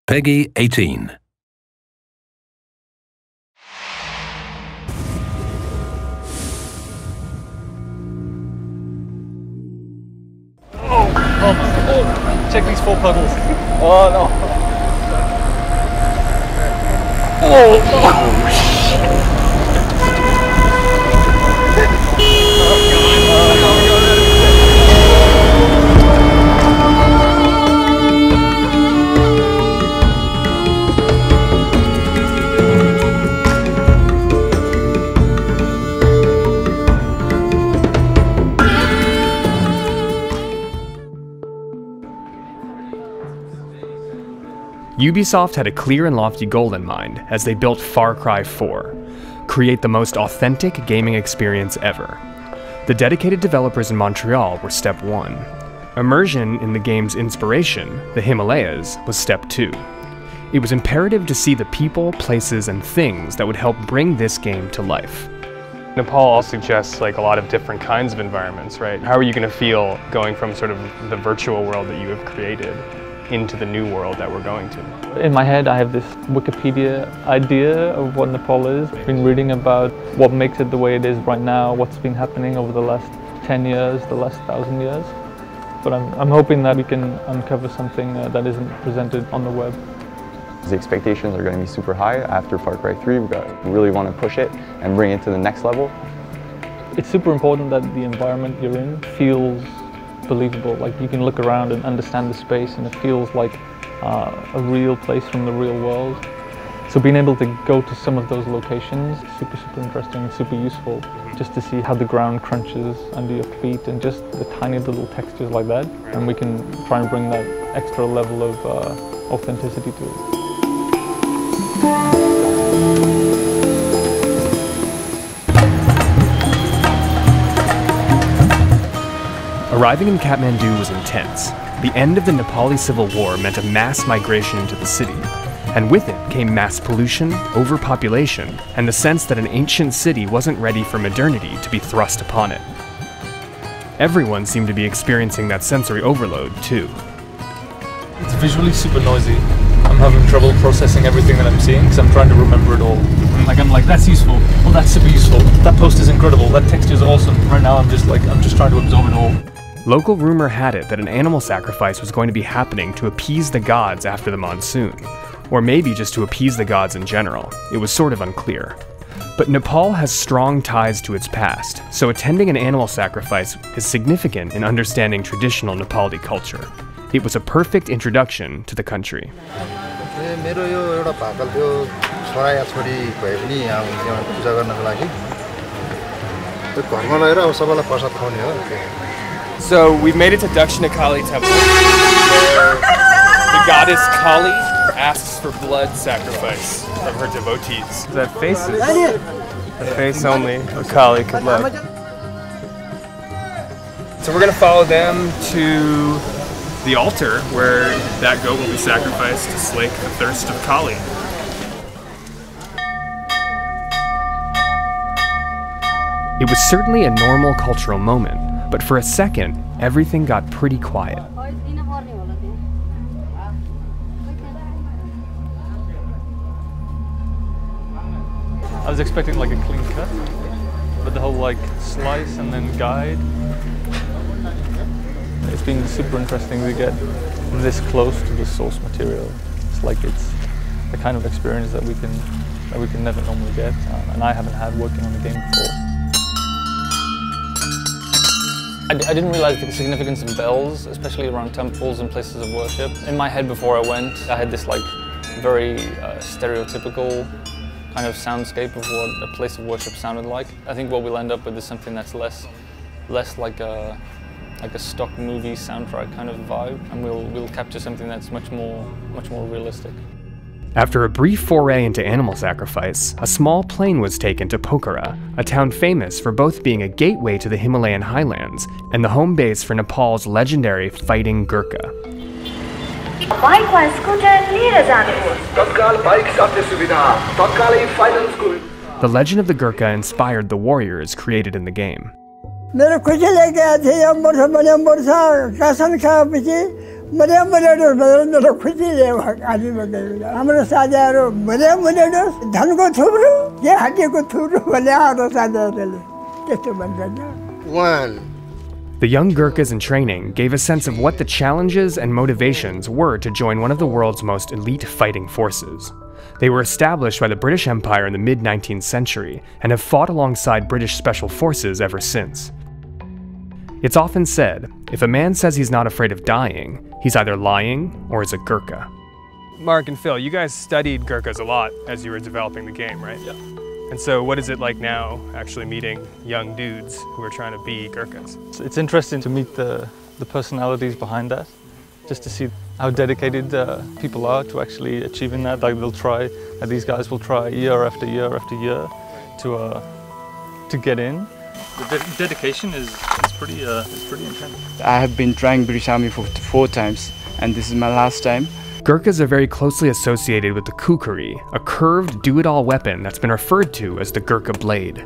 Peggy 18. Oh, check these 4 puddles. Oh no. Oh shit. Ubisoft had a clear and lofty goal in mind as they built Far Cry 4, create the most authentic gaming experience ever. The dedicated developers in Montreal were step 1. Immersion in the game's inspiration, the Himalayas, was step 2. It was imperative to see the people, places, and things that would help bring this game to life. Nepal also suggests like a lot of different kinds of environments, right? How are you going to feel going from sort of the virtual world that you have created into the new world that we're going to? In my head I have this Wikipedia idea of what Nepal is. I've been reading about what makes it the way it is right now, what's been happening over the last 10 years, the last 1,000 years. But I'm hoping that we can uncover something that isn't presented on the web. The expectations are going to be super high. After Far Cry 3, we really want to push it and bring it to the next level. It's super important that the environment you're in feels believable. Like you can look around and understand the space and it feels like a real place from the real world. So being able to go to some of those locations is super interesting and super useful, just to see how the ground crunches under your feet and just the tiny little textures like that. And we can try and bring that extra level of authenticity to it. Arriving in Kathmandu was intense. The end of the Nepali Civil War meant a mass migration into the city, and with it came mass pollution, overpopulation, and the sense that an ancient city wasn't ready for modernity to be thrust upon it. Everyone seemed to be experiencing that sensory overload, too. It's visually super noisy. I'm having trouble processing everything that I'm seeing because I'm trying to remember it all. I'm like, that's useful. Oh, that's super useful. That post is incredible. That texture is awesome. Right now, I'm just trying to absorb it all. Local rumor had it that an animal sacrifice was going to be happening to appease the gods after the monsoon, or maybe just to appease the gods in general. It was sort of unclear. But Nepal has strong ties to its past, so attending an animal sacrifice is significant in understanding traditional Nepali culture. It was a perfect introduction to the country. So we've made it to Dakshina Kali Temple, where the goddess Kali asks for blood sacrifice from her devotees. That face is the face only a Kali could love. So we're going to follow them to the altar where that goat will be sacrificed to slake the thirst of Kali. It was certainly a normal cultural moment, but for a second, everything got pretty quiet. I was expecting like a clean cut, but the whole like slice and then guide. It's been super interesting to get this close to the source material. It's like it's the kind of experience that we can never normally get, and I haven't had working on the game before. I didn't realize the significance of bells, especially around temples and places of worship. In my head before I went, I had this like very stereotypical kind of soundscape of what a place of worship sounded like. I think what we'll end up with is something that's less like a stock movie soundtrack kind of vibe, and we'll capture something that's much more realistic. After a brief foray into animal sacrifice, a small plane was taken to Pokhara, a town famous for both being a gateway to the Himalayan highlands and the home base for Nepal's legendary fighting Gurkha. The legend of the Gurkha inspired the warriors created in the game. The young Gurkhas in training gave a sense of what the challenges and motivations were to join one of the world's most elite fighting forces. They were established by the British Empire in the mid-19th century and have fought alongside British special forces ever since. It's often said, if a man says he's not afraid of dying, he's either lying or is a Gurkha. Mark and Phil, you guys studied Gurkhas a lot as you were developing the game, right? Yeah. And so what is it like now actually meeting young dudes who are trying to be Gurkhas? It's interesting to meet the personalities behind that, just to see how dedicated people are to actually achieving that. Like these guys will try year after year after year to get in. The dedication is pretty intense. I have been trying British Army for 4 times, and this is my last time. Gurkhas are very closely associated with the kukri, a curved do-it-all weapon that's been referred to as the Gurkha blade.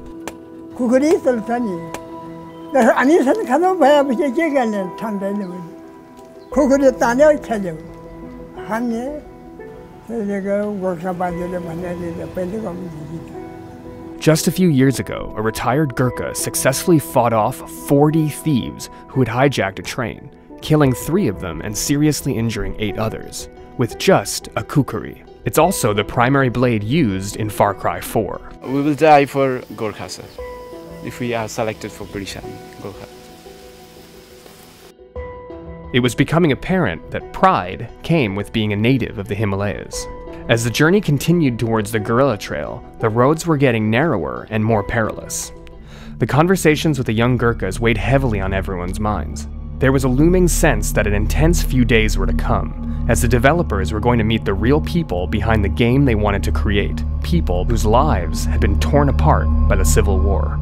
Just a few years ago, a retired Gurkha successfully fought off 40 thieves who had hijacked a train, killing 3 of them and seriously injuring 8 others, with just a kukri. It's also the primary blade used in Far Cry 4. We will die for Gorkha, sir, if we are selected for British Army, Gorkha. It was becoming apparent that pride came with being a native of the Himalayas. As the journey continued towards the guerrilla trail, the roads were getting narrower and more perilous. The conversations with the young Gurkhas weighed heavily on everyone's minds. There was a looming sense that an intense few days were to come, as the developers were going to meet the real people behind the game they wanted to create, people whose lives had been torn apart by the Civil War.